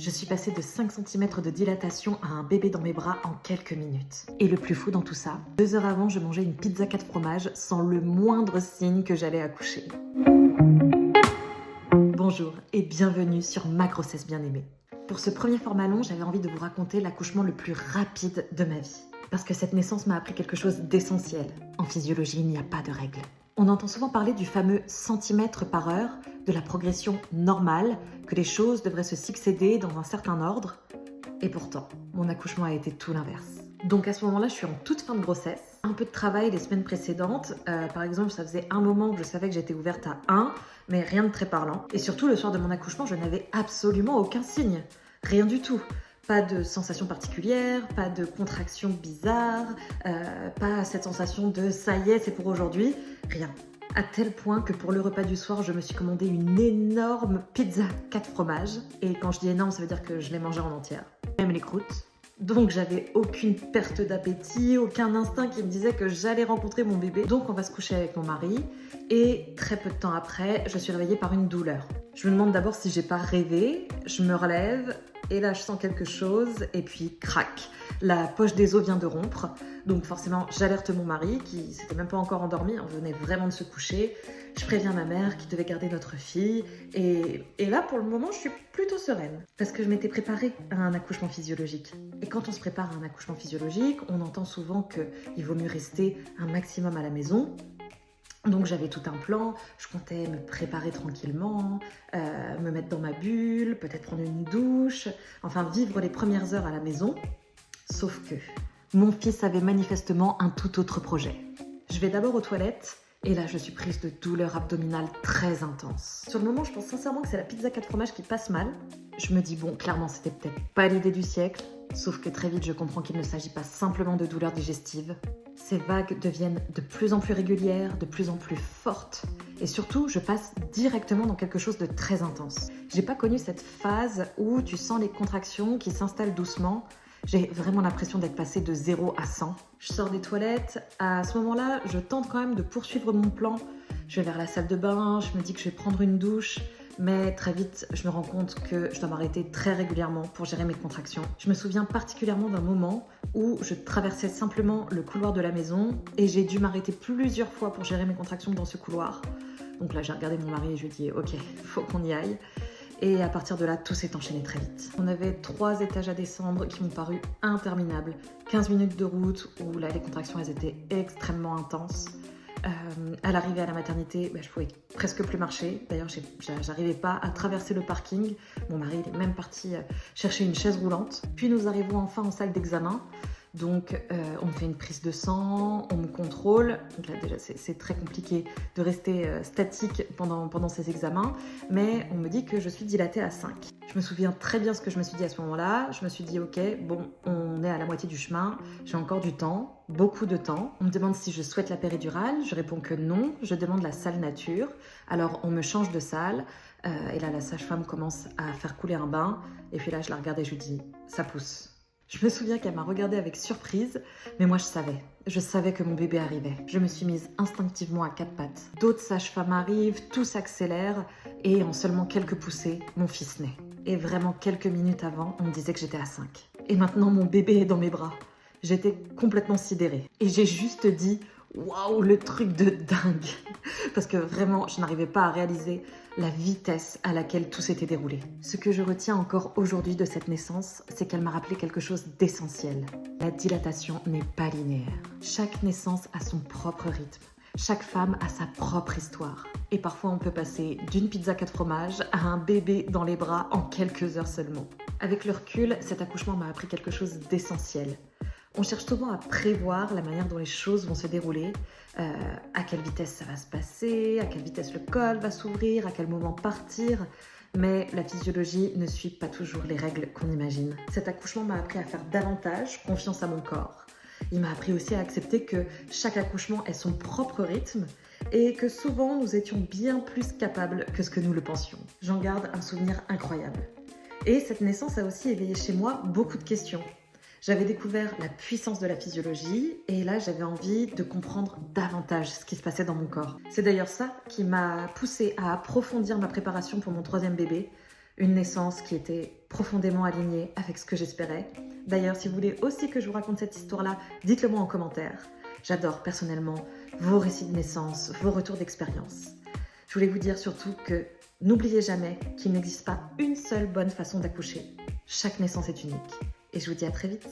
Je suis passée de 5 cm de dilatation à un bébé dans mes bras en quelques minutes. Et le plus fou dans tout ça, 2 heures avant, je mangeais une pizza 4 fromages sans le moindre signe que j'allais accoucher. Bonjour et bienvenue sur Ma grossesse bien-aimée. Pour ce premier format long, j'avais envie de vous raconter l'accouchement le plus rapide de ma vie. Parce que cette naissance m'a appris quelque chose d'essentiel. En physiologie, il n'y a pas de règle. On entend souvent parler du fameux centimètre par heure, de la progression normale, que les choses devraient se succéder dans un certain ordre. Et pourtant, mon accouchement a été tout l'inverse. Donc à ce moment-là, je suis en toute fin de grossesse. Un peu de travail les semaines précédentes. Par exemple, ça faisait un moment que je savais que j'étais ouverte à 1, mais rien de très parlant. Et surtout, le soir de mon accouchement, je n'avais absolument aucun signe. Rien du tout. Pas de sensation particulière, pas de contraction bizarre, pas cette sensation de « ça y est, c'est pour aujourd'hui », rien. À tel point que pour le repas du soir, je me suis commandé une énorme pizza 4 fromages. Et quand je dis énorme, ça veut dire que je l'ai mangée en entière, même les croûtes. Donc j'avais aucune perte d'appétit, aucun instinct qui me disait que j'allais rencontrer mon bébé. Donc on va se coucher avec mon mari. Et très peu de temps après, je suis réveillée par une douleur. Je me demande d'abord si j'ai pas rêvé, je me relève. Et là, je sens quelque chose, et puis crac, la poche des os vient de rompre. Donc forcément, j'alerte mon mari, qui s'était même pas encore endormi, on venait vraiment de se coucher. Je préviens ma mère qui devait garder notre fille. Et là, pour le moment, je suis plutôt sereine. Parce que je m'étais préparée à un accouchement physiologique. Et quand on se prépare à un accouchement physiologique, on entend souvent qu'il vaut mieux rester un maximum à la maison. Donc j'avais tout un plan, je comptais me préparer tranquillement, me mettre dans ma bulle, peut-être prendre une douche, enfin vivre les premières heures à la maison. Sauf que mon fils avait manifestement un tout autre projet. Je vais d'abord aux toilettes et là je suis prise de douleurs abdominales très intenses. Sur le moment, je pense sincèrement que c'est la pizza 4 fromages qui passe mal. Je me dis bon, clairement c'était peut-être pas l'idée du siècle, sauf que très vite je comprends qu'il ne s'agit pas simplement de douleurs digestives. Ces vagues deviennent de plus en plus régulières, de plus en plus fortes. Et surtout, je passe directement dans quelque chose de très intense. J'ai pas connu cette phase où tu sens les contractions qui s'installent doucement. J'ai vraiment l'impression d'être passée de 0 à 100. Je sors des toilettes. À ce moment-là, je tente quand même de poursuivre mon plan. Je vais vers la salle de bain, je me dis que je vais prendre une douche. Mais très vite, je me rends compte que je dois m'arrêter très régulièrement pour gérer mes contractions. Je me souviens particulièrement d'un moment où je traversais simplement le couloir de la maison et j'ai dû m'arrêter plusieurs fois pour gérer mes contractions dans ce couloir. Donc là, j'ai regardé mon mari et je lui ai dit « Ok, faut qu'on y aille ». Et à partir de là, tout s'est enchaîné très vite. On avait 3 étages à descendre qui m'ont paru interminables. 15 minutes de route où là, les contractions, elles étaient extrêmement intenses. À l'arrivée à la maternité, je pouvais presque plus marcher. D'ailleurs, j'arrivais pas à traverser le parking. Mon mari il est même parti chercher une chaise roulante. Puis nous arrivons enfin en salle d'examen. Donc, on me fait une prise de sang, on me contrôle. Donc là, déjà, c'est très compliqué de rester statique pendant ces examens. Mais on me dit que je suis dilatée à 5. Je me souviens très bien ce que je me suis dit à ce moment-là. Je me suis dit, ok, bon, on est à la moitié du chemin. J'ai encore du temps, beaucoup de temps. On me demande si je souhaite la péridurale. Je réponds que non. Je demande la salle nature. Alors, on me change de salle. Et là, la sage-femme commence à faire couler un bain. Et puis là, je la regarde et je lui dis, ça pousse. Je me souviens qu'elle m'a regardée avec surprise, mais moi je savais que mon bébé arrivait. Je me suis mise instinctivement à 4 pattes. D'autres sages-femmes arrivent, tout s'accélère, et en seulement quelques poussées, mon fils naît. Et vraiment quelques minutes avant, on me disait que j'étais à 5. Et maintenant mon bébé est dans mes bras. J'étais complètement sidérée. Et j'ai juste dit « Waouh, le truc de dingue !» Parce que vraiment, je n'arrivais pas à réaliser la vitesse à laquelle tout s'était déroulé. Ce que je retiens encore aujourd'hui de cette naissance, c'est qu'elle m'a rappelé quelque chose d'essentiel. La dilatation n'est pas linéaire. Chaque naissance a son propre rythme. Chaque femme a sa propre histoire. Et parfois, on peut passer d'une pizza 4 fromages à un bébé dans les bras en quelques heures seulement. Avec le recul, cet accouchement m'a appris quelque chose d'essentiel. On cherche souvent à prévoir la manière dont les choses vont se dérouler, à quelle vitesse ça va se passer, à quelle vitesse le col va s'ouvrir, à quel moment partir. Mais la physiologie ne suit pas toujours les règles qu'on imagine. Cet accouchement m'a appris à faire davantage confiance à mon corps. Il m'a appris aussi à accepter que chaque accouchement ait son propre rythme et que souvent nous étions bien plus capables que ce que nous le pensions. J'en garde un souvenir incroyable. Et cette naissance a aussi éveillé chez moi beaucoup de questions. J'avais découvert la puissance de la physiologie et là j'avais envie de comprendre davantage ce qui se passait dans mon corps. C'est d'ailleurs ça qui m'a poussée à approfondir ma préparation pour mon 3e bébé, Une naissance qui était profondément alignée avec ce que j'espérais. D'ailleurs, si vous voulez aussi que je vous raconte cette histoire-là, dites-le moi en commentaire. J'adore personnellement vos récits de naissance, vos retours d'expérience. Je voulais vous dire surtout que n'oubliez jamais qu'il n'existe pas une seule bonne façon d'accoucher. Chaque naissance est unique. Et je vous dis à très vite.